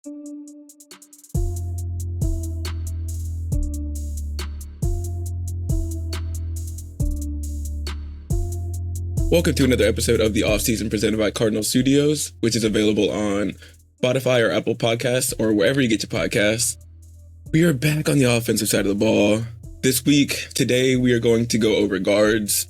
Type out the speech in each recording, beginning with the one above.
Welcome to another episode of the Offseason presented by Cardinal Studios, which is available on Spotify or Apple Podcasts or wherever you get your podcasts. We are back on the offensive side of the ball. Today, we are going to go over guards.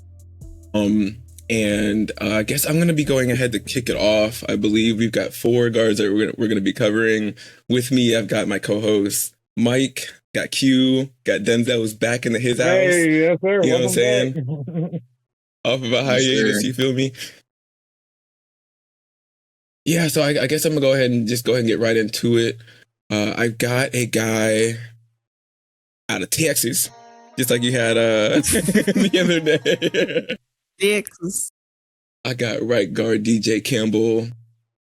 I guess I'm going to be going ahead to kick it off. I believe we've got 4 guards that we're going to be covering. With me, I've got my co-host, Mike, got Q, got Denzel's back into his house. Hey, yes, sir. You know what I'm saying? Off of a hiatus, you feel me? Yeah, so I guess I'm going to go ahead and get right into it. I've got a guy out of Texas, just like you had the other day. Texas. I got right guard DJ Campbell,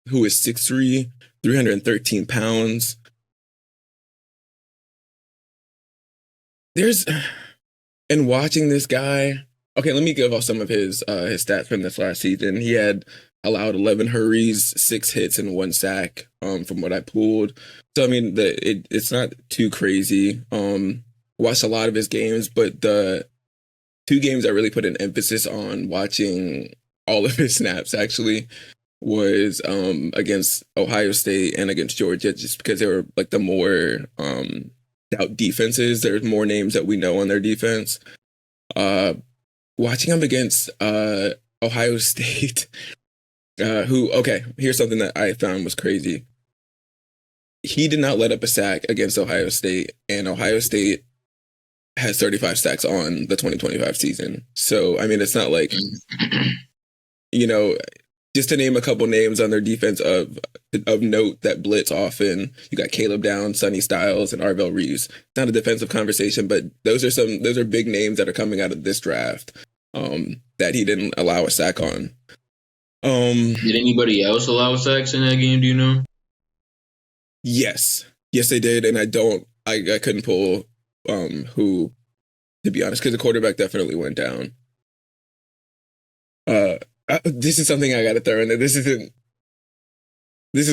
who is 6'3", 313 pounds. In watching this guy, okay, let me give off some of his stats from this last season. He had allowed 11 hurries, 6 hits, and 1 sack, from what I pulled. So, I mean, it's not too crazy. Watched a lot of his games, but the 2 games I really put an emphasis on watching all of his snaps, actually, was against Ohio State and against Georgia, just because they were like the more stout defenses. There's more names that we know on their defense. Watching him against Ohio State, here's something that I found was crazy. He did not let up a sack against Ohio State, and Ohio State has 35 sacks on the 2025 season. So, I mean, it's not like, just to name a couple names on their defense of note that blitz often. You got Caleb Downs, Sonny Styles, and Arvell Reeves. It's not a defensive conversation, but those are big names that are coming out of this draft that he didn't allow a sack on. Did anybody else allow sacks in that game? Do you know? Yes, they did, and I couldn't pull who, to be honest, because the quarterback definitely went down. This is something I got to throw in there. This is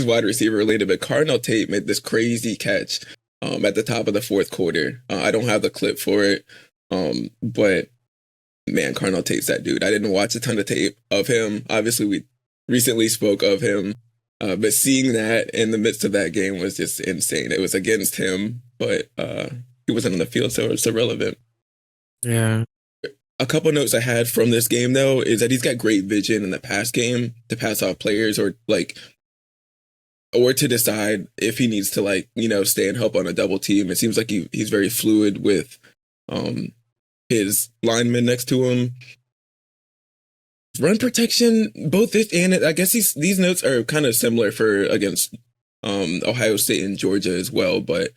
wide receiver related, but Cardinal Tate made this crazy catch at the top of the 4th quarter. I don't have the clip for it, but man, Cardinal Tate's that dude. I didn't watch a ton of tape of him. Obviously, we recently spoke of him, but seeing that in the midst of that game was just insane. It was against him, but he wasn't on the field, so it's irrelevant. Yeah. A couple notes I had from this game, though, is that he's got great vision in the pass game to pass off players or to decide if he needs to, stay and help on a double team. It seems like he's very fluid with his linemen next to him. Run protection, both this and I guess these notes are kind of similar for against Ohio State and Georgia as well, but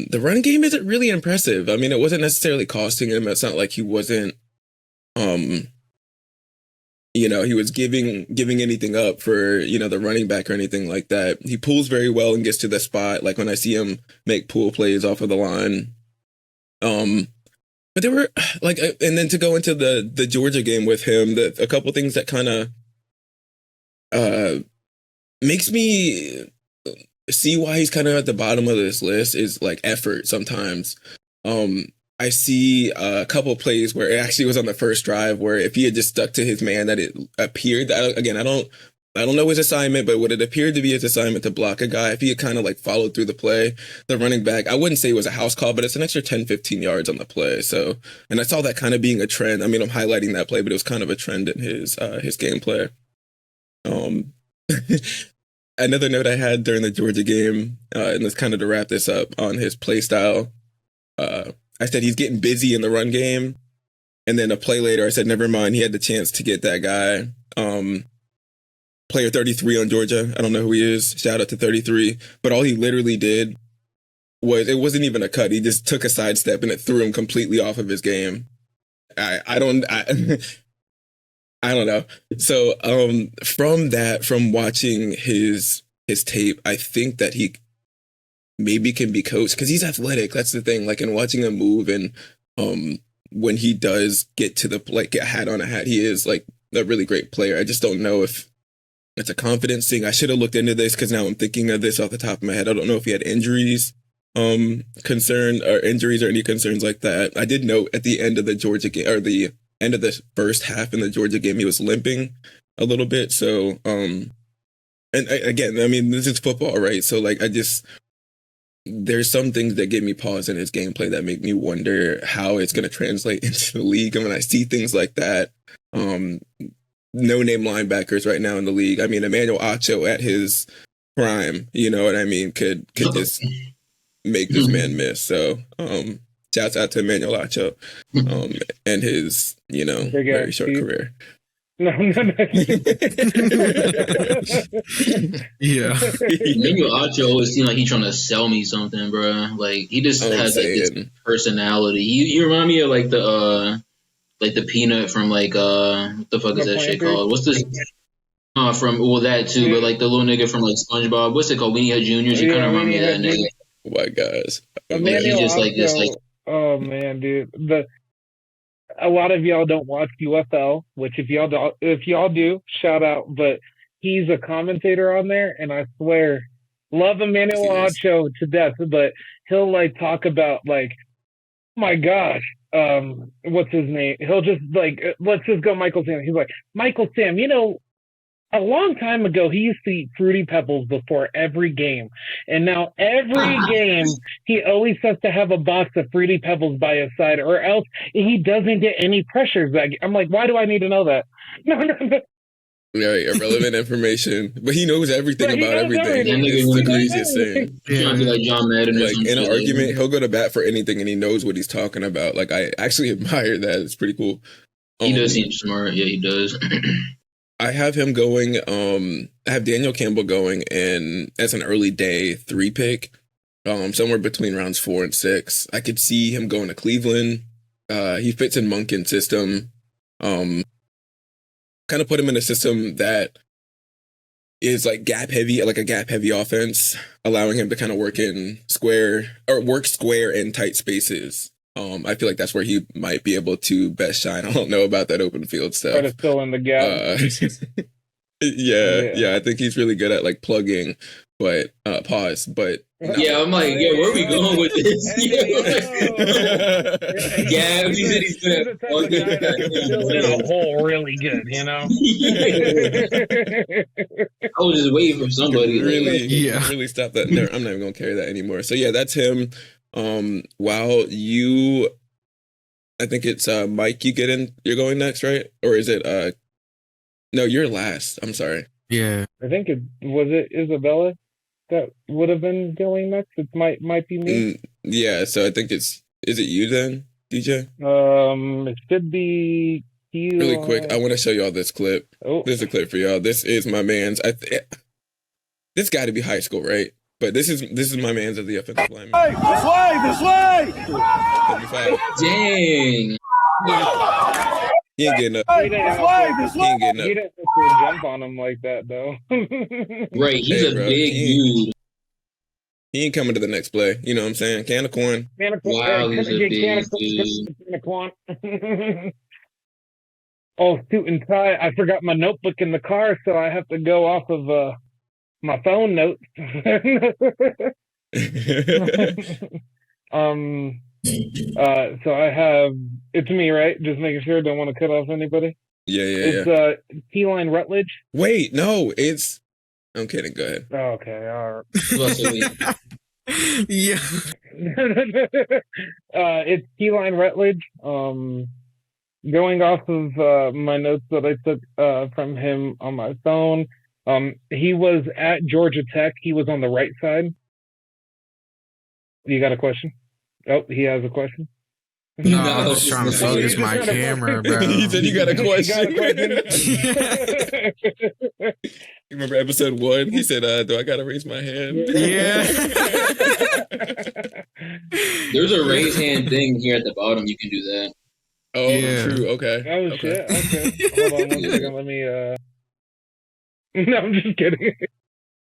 the run game isn't really impressive. I mean, it wasn't necessarily costing him. It's not like he wasn't, he was giving anything up for, the running back or anything like that. He pulls very well and gets to the spot. Like when I see him make pull plays off of the line. But there were and then to go into the Georgia game with him, a couple things that kind of makes me see why he's kind of at the bottom of this list is like effort sometimes. I see a couple plays where it actually was on the first drive where if he had just stuck to his man, that it appeared that, again, I don't know his assignment, but what it appeared to be his assignment to block a guy, if he had kind of followed through the play, the running back, I wouldn't say it was a house call, but it's an extra 10, 15 yards on the play. So, and I saw that kind of being a trend. I mean, I'm highlighting that play, but it was kind of a trend in his gameplay. Another note I had during the Georgia game, and this kind of to wrap this up on his play style, I said he's getting busy in the run game. And then a play later, I said, never mind, he had the chance to get that guy. Player 33 on Georgia. I don't know who he is. Shout out to 33. But all he literally did was, it wasn't even a cut. He just took a sidestep and it threw him completely off of his game. I don't know. So from watching his tape, I think that he maybe can be coached because he's athletic. That's the thing. And watching him move and when he does get to the get a hat on a hat, he is a really great player. I just don't know if it's a confidence thing. I should have looked into this because now I'm thinking of this off the top of my head. I don't know if he had injuries, injuries or any concerns like that. I did note at the end of the Georgia game, or the end of the first half in the Georgia game, he was limping a little bit. So, again, I mean, this is football, right? So, like, there's some things that give me pause in his gameplay that make me wonder how it's going to translate into the league. And when I see things like that, no-name linebackers right now in the league. I mean, Emmanuel Acho at his prime, you know what I mean, could just make this man miss. So, shouts out to Emmanuel Acho and his, very short career. No. Yeah. Emmanuel Acho always seems like he's trying to sell me something, bro. Like, he just has like this personality. You remind me of like the peanut from like what the fuck is that shit called? What's this? That too, but like the little nigga from like SpongeBob. What's it called? Weenie Hut Juniors. You kind of remind me of that nigga. Oh my gosh. He's just like this, like. Oh man, dude. A lot of y'all don't watch UFL, which if y'all do, shout out. But he's a commentator on there, and I swear, love Emmanuel Acho to death. But he'll like talk about like, my gosh, what's his name? He'll just like, let's just go Michael Sam. He's like, Michael Sam, a long time ago, he used to eat Fruity Pebbles before every game. And now every game, he always has to have a box of Fruity Pebbles by his side, or else he doesn't get any pressures. I'm like, why do I need to know that? No. Right, irrelevant information. But he knows everything about everything. It's the craziest thing. He's trying to be like John Madden. Like, in an argument, he'll go to bat for anything, and he knows what he's talking about. Like, I actually admire that. It's pretty cool. He does seem smart. Yeah, he does. I have him going. I have Daniel Campbell going, and as an early day 3 pick, somewhere between rounds 4 and 6. I could see him going to Cleveland. He fits in Monken's system. Kind of put him in a system that is like gap heavy, like a gap heavy offense, allowing him to kind of work square in tight spaces. I feel like that's where he might be able to best shine. I don't know about that open field stuff. Try to fill in the gap. Yeah. I think he's really good at like plugging, but pause. But no. Yeah, I'm like, where are we going with this? Yeah, he said he's good at plugging. Fill in a hole really good, I was just waiting for somebody. Really stop that. No, I'm not even gonna carry that anymore. So yeah, that's him. I think it's Mike, you're going next, right? Or is it no, you're last. I'm sorry. Yeah. I think it Isabella that would have been going next. It might be me. Yeah, so I think is it you then, DJ? It should be you. Really quick, I want to show y'all this clip. Oh. This is a clip for y'all. This is my man's. This got to be high school, right? But this is my man's as the offensive lineman. This way! Dang. He ain't getting up. He ain't getting up. He didn't jump on him like that, though. Right, he's a big dude. He ain't coming to the next play. You know what I'm saying? Can of corn. Wow, he's a big dude. Oh, suit and tie. I forgot my notebook in the car, so I have to go off of my phone notes. So I have, it's me, right? Just making sure, don't want to cut off anybody. Yeah. It's Keylan Rutledge. Wait, no, I'm kidding. Go ahead. Oh, okay, all right. Yeah. It's Keylan Rutledge. Going off of my notes that I took from him on my phone, he was at Georgia Tech. He was on the right side. You got a question? Oh, he has a question? No, I was trying to focus my camera, bro. He said you got a question. You remember episode 1? He said, do I got to raise my hand? Yeah. There's a raise hand thing here at the bottom. You can do that. Oh, yeah. True. Okay. Oh, shit. Okay. Hold on 1 second. Let me, No, I'm just kidding.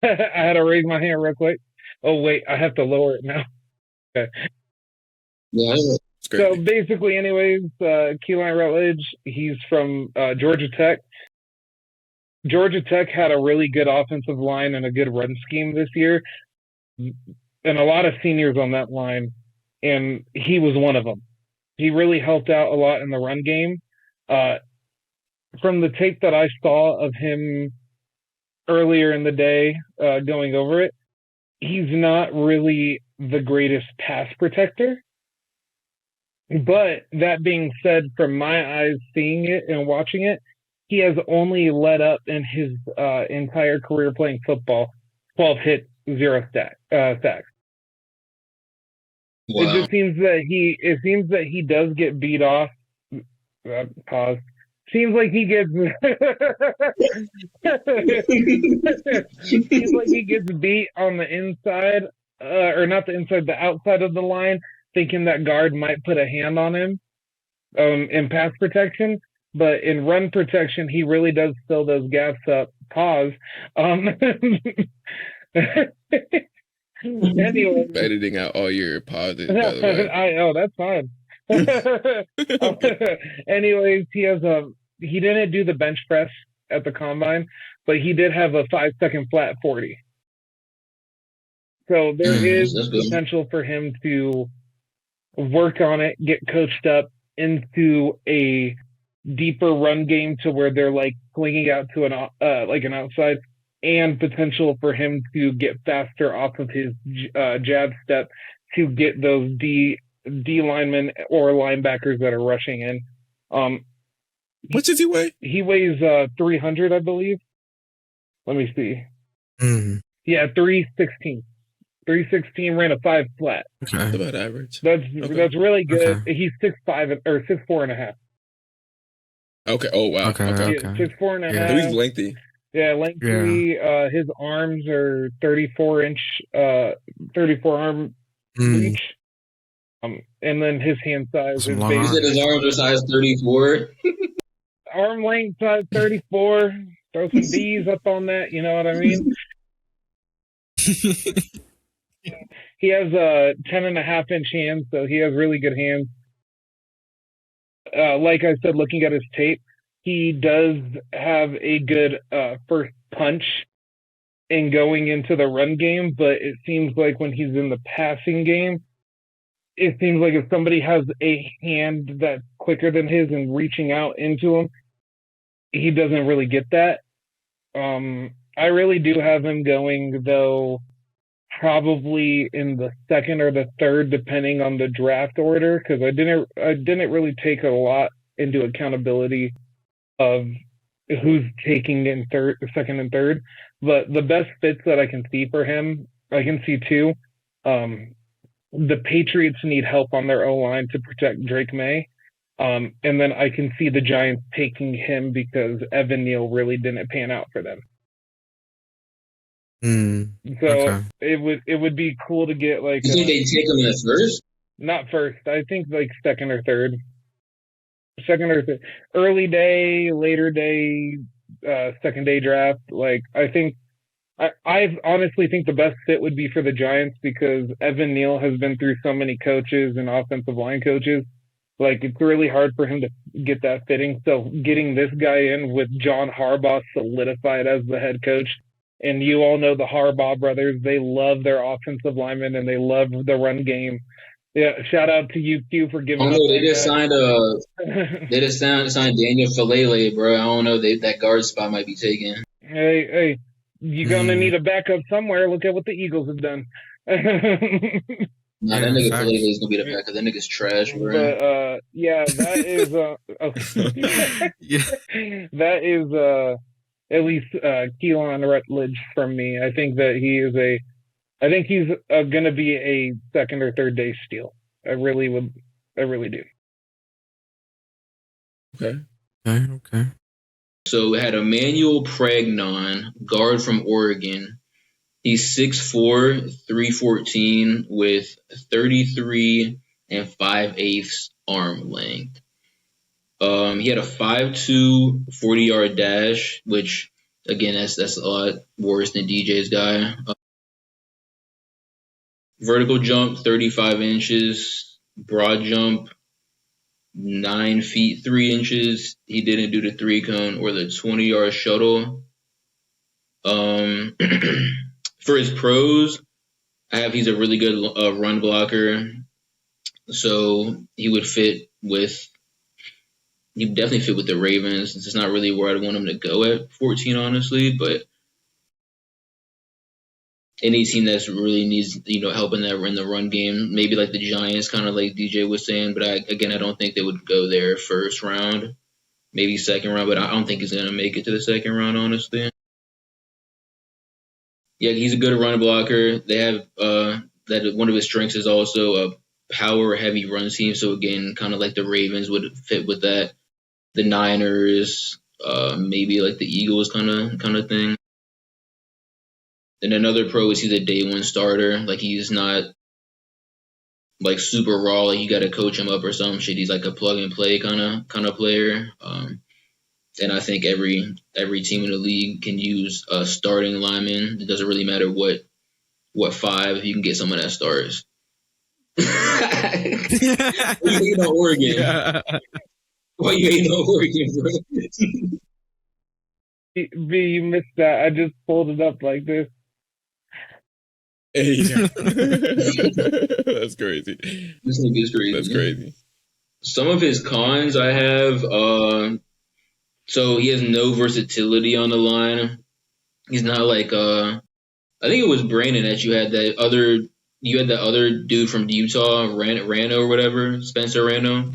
I had to raise my hand real quick. Oh, wait. I have to lower it now. Okay. Yeah. So basically, anyways, Keylan Rutledge, he's from Georgia Tech. Georgia Tech had a really good offensive line and a good run scheme this year, and a lot of seniors on that line, and he was one of them. He really helped out a lot in the run game. From the tape that I saw of him earlier in the day, going over it, he's not really the greatest pass protector. But that being said, from my eyes seeing it and watching it, he has only let up in his entire career playing football 12 hits, 0 sacks. Wow. It just seems that he does get beat off. Pause. Seems like he gets seems like he gets beat on the inside, or not the inside, the outside of the line, thinking that guard might put a hand on him in pass protection. But in run protection, he really does fill those gaps up. Pause. Anyway, editing out all your pauses, by the way. That's fine. Anyways, he didn't do the bench press at the combine, but he did have a 5-second flat 40. So there is potential for him to work on it, get coached up into a deeper run game to where they're like swinging out to an outside, and potential for him to get faster off of his jab step to get those D linemen or linebackers that are rushing in. What does he weigh? He weighs 300, I believe. Let me see. Yeah, 316. 316, ran a 5 flat. Okay. That's about average. That's really good. Okay. He's 6'5" or 6'4.5. Okay. Oh wow. Okay. 6'4.5. So he's lengthy. Yeah, lengthy. Yeah. His arms are 34 arm reach. And then his hand size is basically. You said his arms are size 34. Arm length size 34. Throw some D's up on that. You know what I mean? He has 10.5-inch hands, so he has really good hands. Like I said, looking at his tape, he does have a good first punch in going into the run game, but it seems like when he's in the passing game, it seems like if somebody has a hand that's quicker than his and reaching out into him, he doesn't really get that. I really do have him going, though, probably in the second or the third, depending on the draft order, because I didn't really take a lot into accountability of who's taking in second and third. But the best fits that I can see for him, I can see two. The Patriots need help on their O-line to protect Drake May. And then I can see the Giants taking him because Evan Neal really didn't pan out for them. So it would be cool to get like. You think they take him at first? Not first. I think like second or third. Early day, later day, second day draft. Like I honestly think the best fit would be for the Giants because Evan Neal has been through so many coaches and offensive line coaches. Like it's really hard for him to get that fitting. So getting this guy in with John Harbaugh solidified as the head coach. And you all know the Harbaugh brothers. They love their offensive linemen and they love the run game. Yeah, shout out to UQ for giving. They just signed Daniel Falele, bro. I don't know. That guard spot might be taken. Hey, you're gonna need a backup somewhere. Look at what the Eagles have done. Nah, that nigga Falele is gonna be the backup. That nigga's trash, bro. But yeah, that is that is at least Keylan Rutledge from me. I think that he's going to be a second or third day steal. I really do. Okay. So we had Emmanuel Pregnon, guard from Oregon. He's 6'4", 314 with 33 5/8 arm length. He had a 5'2", 40-yard dash, which again that's a lot worse than DJ's guy. Vertical jump 35 inches, broad jump 9 feet 3 inches. He didn't do the 3-cone or the 20-yard shuttle. For his pros, he's a really good run blocker. So he would definitely fit with the Ravens. It's not really where I'd want him to go at 14, honestly, but any team that's really needs, help in the run game, maybe like the Giants, kind of like DJ was saying, but I don't think they would go there first round, maybe second round, but I don't think he's going to make it to the second round, honestly. Yeah, he's a good run blocker. They have that one of his strengths is also a power-heavy run team, so again, kind of like the Ravens would fit with that. The Niners, maybe like the Eagles kind of thing. And another pro is he's a day one starter. Like he's not like super raw. Like you got to coach him up or some shit. He's like a plug and play kind of player. And I think every team in the league can use a starting lineman. It doesn't really matter what five. If you can get someone that starts. You hating on Oregon? Yeah. Why you hating on Oregon, bro? B, you missed that. I just pulled it up like this. Hey, that's crazy. This nigga is crazy. That's crazy. Some of his cons I have. So he has no versatility on the line. He's not like I think it was Brandon that you had that other dude from Utah, Rano or whatever, Spencer Rano.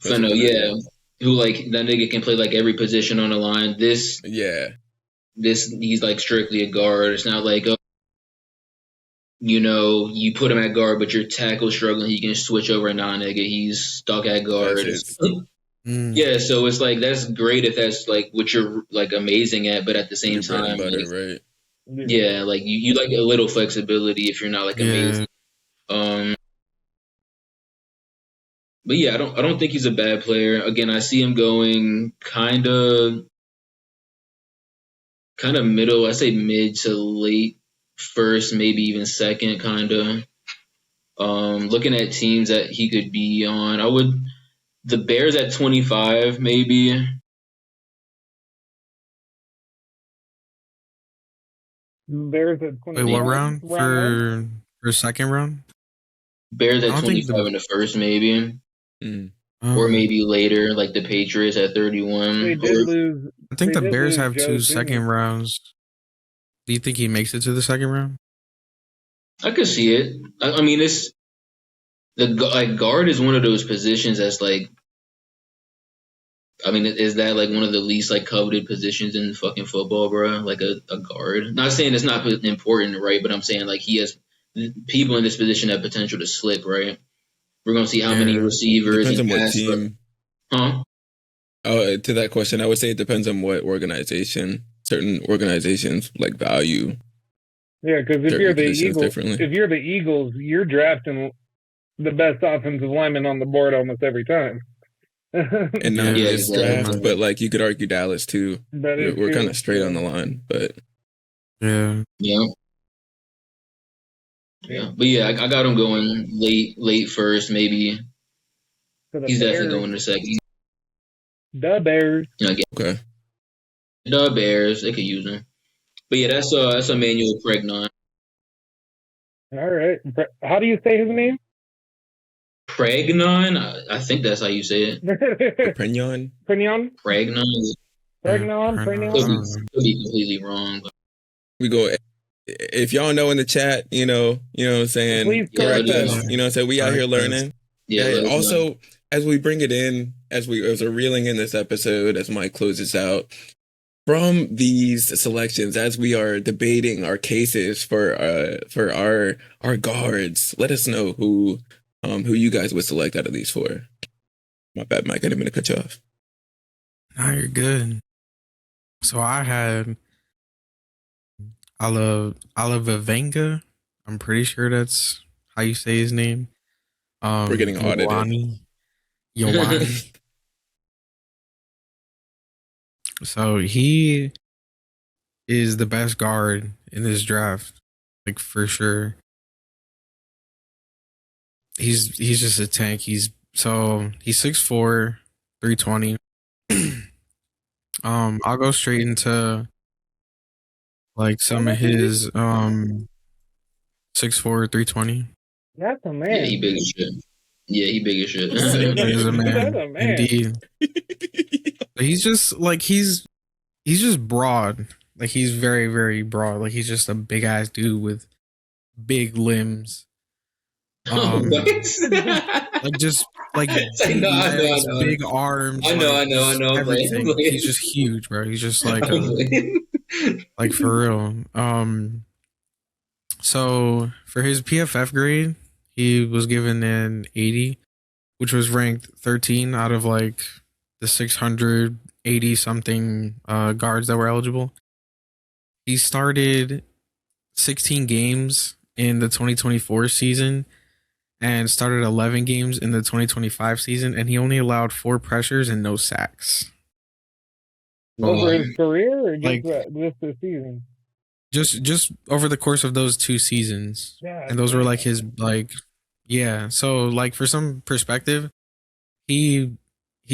Fano, yeah. Who like that nigga can play like every position on the line. This he's like strictly a guard. It's not like you put him at guard, but your tackle struggling, he can switch over. Nah, nigga, he's stuck at guard. Yeah, so it's like that's great if that's like what you're like amazing at, but at the same time, right? Yeah, like you like a little flexibility if you're not like amazing. But yeah, I don't think he's a bad player. Again, I see him going kind of middle. I say mid to late first, maybe even second, kind of. Looking at teams that he could be on, the Bears at 25, maybe. Bears at 25. Wait, what round? For second round? Bears at 25 in the first, maybe. Or maybe later, like the Patriots at 31. They did lose. I think the Bears have two second rounds. Do you think he makes it to the second round? I could see it. I mean, it's the guard is one of those positions that's like. I mean, is that like one of the least like coveted positions in fucking football, bro? Like a guard. Not saying it's not important, right? But I'm saying like he has people in this position have potential to slip, right? We're gonna see how many receivers. Depends on what team. Huh? Oh, to that question, I would say it depends on what organization. Certain organizations like value. Yeah, because if you're the Eagles, you're drafting the best offensive lineman on the board almost every time. And not just draft, but like you could argue Dallas too. We're kind of straight on the line, but yeah. But yeah, I got him going late first, maybe. He's definitely going to second. The Bears. Okay. The Bears, they could use him. But yeah, that's Emmanuel Pregnon. All right. How do you say his name? Pregnon? I think that's how you say it. Pregnon? Pregnon? Pregnon? Could be completely wrong. But. We go, if y'all know in the chat, you know what I'm saying? Please correct us. You know what I'm saying? We out here learning. Yeah. Also, as we bring it in, as we're reeling in this episode, as Mike closes out, from these selections, as we are debating our cases for our guards, let us know who you guys would select out of these four. My bad, Mike. I didn't mean to cut you off. No, you're good. So I had Olaivavega. I'm pretty sure that's how you say his name. We're getting audited. Yawani. So he is the best guard in this draft, like for sure. He's just a tank. He's 6'4", 320. I'll go straight into like some of his 6'4", 320. That's a man. Yeah, he big as shit. Yeah, he big as shit. He's a man. That's a man. Indeed. But he's just like he's just broad. Like he's very, very broad. Like he's just a big ass dude with big limbs. Like just like big legs, big arms. I know. Everything. He's just huge, bro. He's just like like for real. So for his PFF grade, he was given an 80, which was ranked 13 out of like the 680 something guards that were eligible. He started 16 games in the 2024 season and started 11 games in the 2025 season, and he only allowed 4 pressures and no sacks. Over his career or just, like, just the season? Just over the course of those 2 seasons. Yeah, and those were like his like yeah. So like for some perspective, he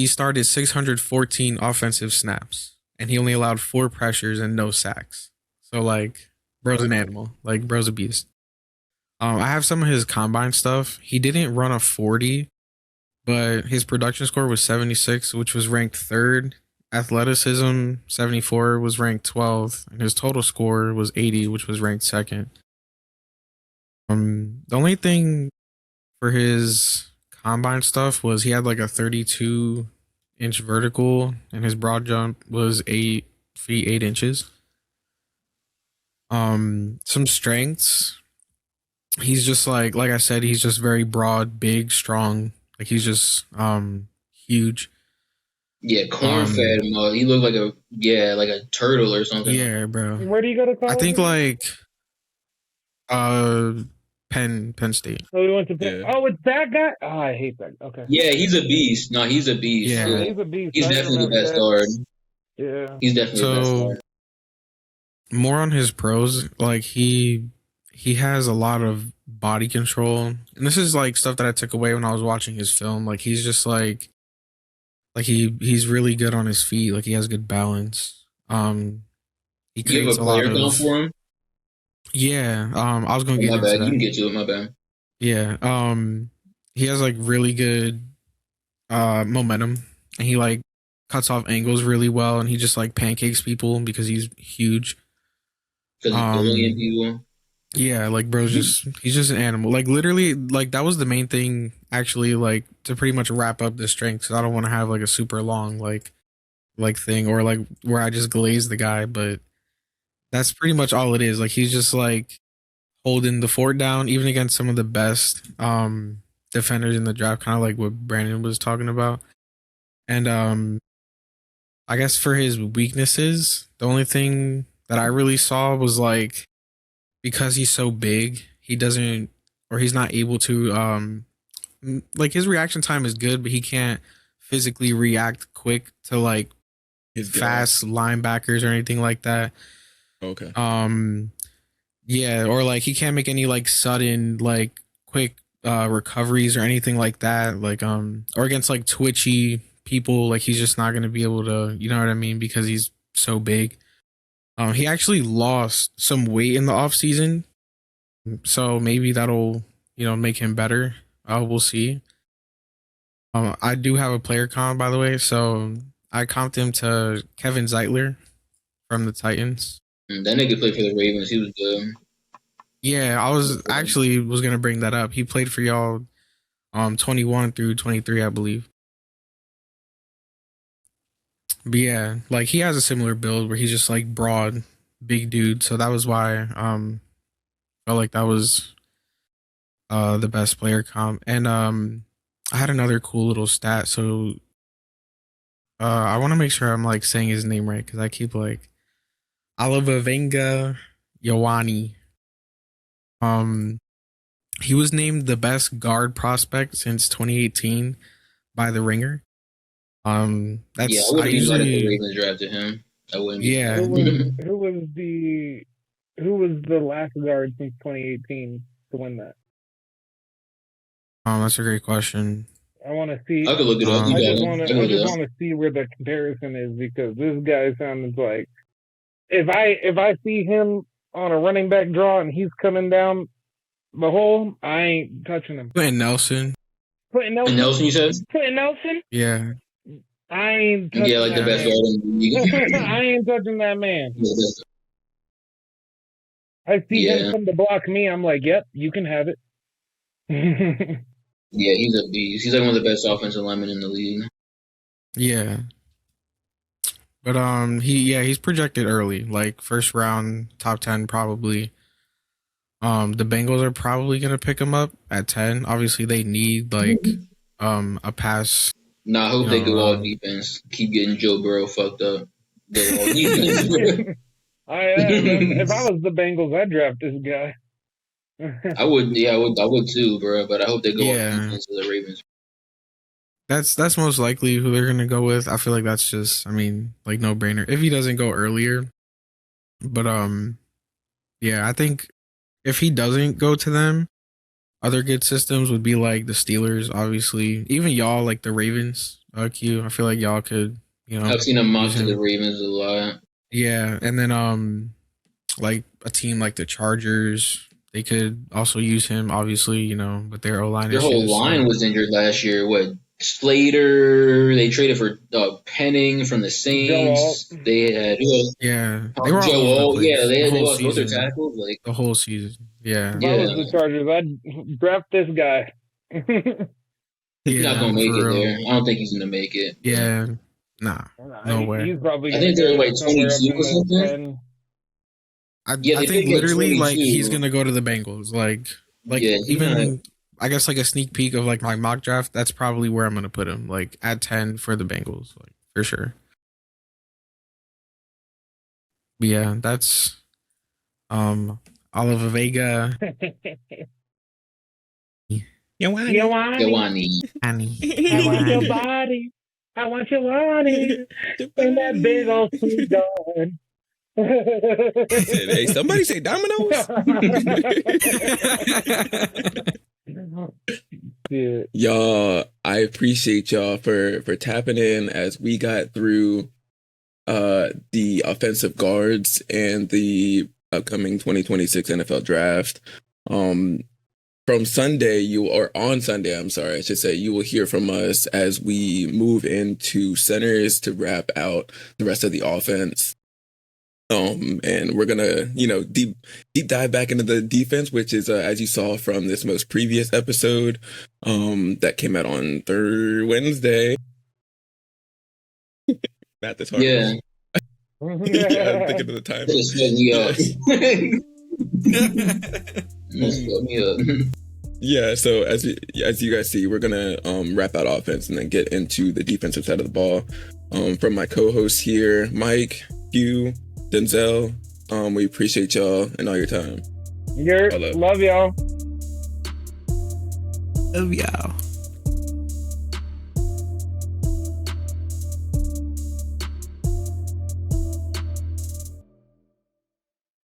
started 614 offensive snaps and he only allowed 4 pressures and no sacks. So like bro's an animal. Like bro's a beast. I have some of his combine stuff. He didn't run a 40, but his production score was 76, which was ranked 3rd. Athleticism 74 was ranked 12th, and his total score was 80, which was ranked 2nd. The only thing for his combine stuff was he had like a 32-inch vertical, and his broad jump was 8 feet 8 inches. Some strengths. He's just like I said, he's just very broad, big, strong. Like he's just huge. Yeah, corn-fed. He looked like a turtle or something. Yeah, bro. Where do you go to college? I think like Penn State. Oh, he went to Penn. Yeah. Oh, it's that guy. Oh, I hate that. Okay. Yeah, he's a beast. No, he's a beast. Yeah, he's a beast. He's definitely the best guard. Yeah, he's definitely the best guard. More on his pros, like he has a lot of body control, and this is like stuff that I took away when I was watching his film. Like he's just like he's really good on his feet. Like he has good balance. He creates a player comp for him. Yeah. I was gonna get into that. You can get to it. My bad. Yeah. He has like really good momentum, and he like cuts off angles really well, and he just like pancakes people because he's huge. Because he's bullying people. Yeah, like bro's he's just an animal. Like literally, like that was the main thing actually, like to pretty much wrap up the strength, because I don't want to have like a super long like thing or like where I just glaze the guy, but that's pretty much all it is. Like he's just like holding the fort down even against some of the best defenders in the draft, kind of like what Brandon was talking about. And I guess for his weaknesses, the only thing that I really saw was like, because he's so big, he doesn't, or he's not able to, like his reaction time is good, but he can't physically react quick to like fast linebackers or anything like that. Okay. Yeah, or like he can't make any like sudden like quick recoveries or anything like that. Like or against like twitchy people, like he's just not gonna be able to, you know what I mean, because he's so big. He actually lost some weight in the off season, so maybe that'll, you know, make him better. We'll see. I do have a player comp, by the way, so I comped him to Kevin Zeitler from the Titans. That nigga played for the Ravens. He was good. Yeah, I was gonna bring that up. He played for y'all 21 through 23, I believe. But yeah, like he has a similar build where he's just like broad, big dude. So that was why I felt like that was the best player comp. And I had another cool little stat. So I want to make sure I'm like saying his name right, because I keep like Olaivavega Ioane. He was named the best guard prospect since 2018 by The Ringer. That's I wouldn't be glad if the Ravens drafted him. I wouldn't. Yeah. Who was the last guard since 2018 to win that? That's a great question. I want to see. I could look it up. I just want to see where the comparison is, because this guy sounded like if I see him on a running back draw and he's coming down the hole, I ain't touching him. Quentin Nelson. Quentin Nelson, you said? Quentin Nelson? Yeah. I ain't touching Yeah, like the best guard in the league. I ain't touching that man. I see him come to block me. I'm like, yep, you can have it. Yeah, he's a beast. He's like one of the best offensive linemen in the league. Yeah. But he's projected early, like first round, top 10 probably. The Bengals are probably gonna pick him up at 10. Obviously, they need like a pass. Nah, I hope they go all defense. Keep getting Joe Burrow fucked up. Go all defense. If I was the Bengals, I'd draft this guy. I would too, bro. But I hope they go all defense to the Ravens. That's most likely who they're gonna go with. I feel like that's just, like no brainer if he doesn't go earlier. But I think if he doesn't go to them, other good systems would be like the Steelers, obviously. Even y'all, like the Ravens. Q. I feel like y'all could, I've seen him mock to the Ravens a lot. Yeah, and then like a team like the Chargers, they could also use him, obviously, but their O-line issues. Their whole line was injured last year. What? Slater, they traded for Penning from the Saints. They had they were all they lost both their tackles the whole season. Yeah, if I was the Chargers, I'd draft this guy. He's not gonna make it there. I don't think he's gonna make it. Yeah, nah, no way. He's probably. I think they're like 22 or something. I think literally like he's gonna go to the Bengals. Like even. I guess like a sneak peek of like my mock draft, that's probably where I'm going to put him, like at 10 for the Bengals, like for sure. But yeah, that's Olaivavega Yawani. I want your body. I want Yawani. And that big old sweet gun. Hey, somebody say Domino's. Yeah. Y'all, I appreciate y'all for tapping in as we got through the offensive guards and the upcoming 2026 NFL draft. From Sunday, on Sunday, I should say, you will hear from us as we move into centers to wrap out the rest of the offense. And we're gonna, deep dive back into the defense, which is as you saw from this most previous episode, that came out on Wednesday. Math is hard. Yeah. I'm thinking of the time. Just set me up. Yeah, so as you guys see, we're gonna wrap out offense and then get into the defensive side of the ball. From my co-hosts here, Mike, Hugh, Denzel, we appreciate y'all and all your time. Love y'all. Love y'all.